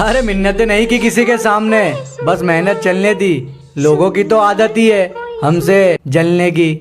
अरे मिन्नतें नहीं की किसी के सामने, बस मेहनत चलने दी। लोगों की तो आदत ही है हमसे जलने की।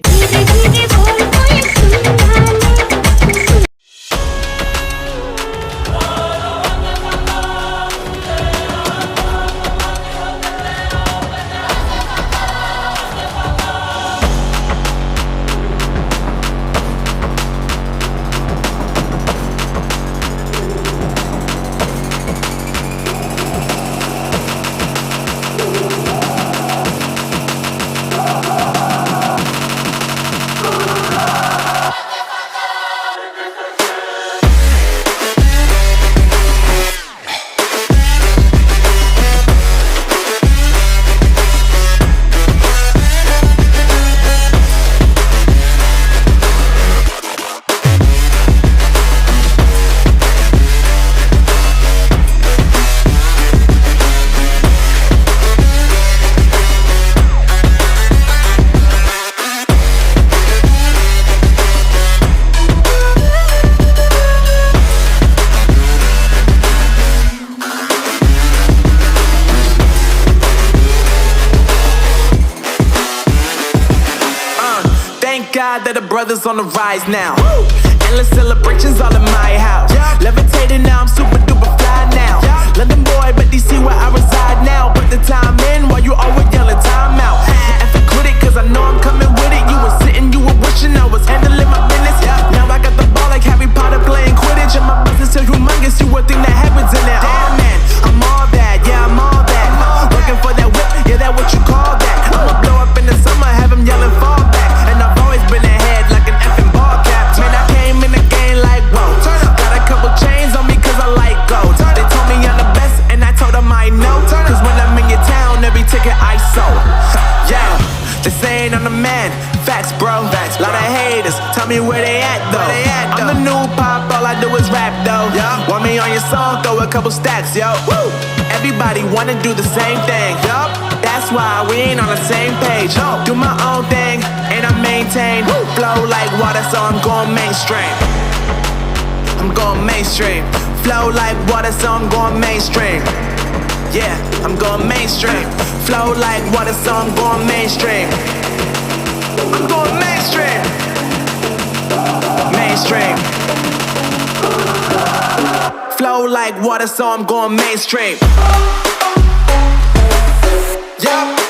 God that the brothers on the rise now. Endless celebrations all in my house. Levitating now, I'm super duper fly now. London boy, but DC where I reside now. Put the time in while you always yelling time out. And for quit it, cause I know I'm coming with it. You were sitting, you were wishing I was handling my business. Now I got the ball like Harry Potter playing Quidditch. And my business is humongous, you would think that happens in it. Damn man, I'm all that, yeah I'm all that. Looking for that whip, yeah that what you call that. I'ma blow up in the summer, have him yelling fall back. And I've always been ahead like an effing ball cap. Man, I came in the game like whoa. Got a couple chains on me cause I like gold. They told me I'm the best and I told them I know. Cause when I'm in your town, every ticket I sold. Yeah, they saying I'm the man. Facts bro, lot of haters, tell me where they at though. I'm the new pop, all I do is rap though. Want me on your song, throw a couple stacks, yo. Woo! Everybody wanna do the same thing, yup. That's why we ain't on the same page. Do my own thing, and I maintain. Flow like water, so I'm going mainstream. I'm going mainstream. Flow like water, so I'm going mainstream. Yeah, I'm going mainstream. Flow like water, so I'm going mainstream. I'm going mainstream. Mainstream. Flow like water, so I'm going mainstream. Yeah.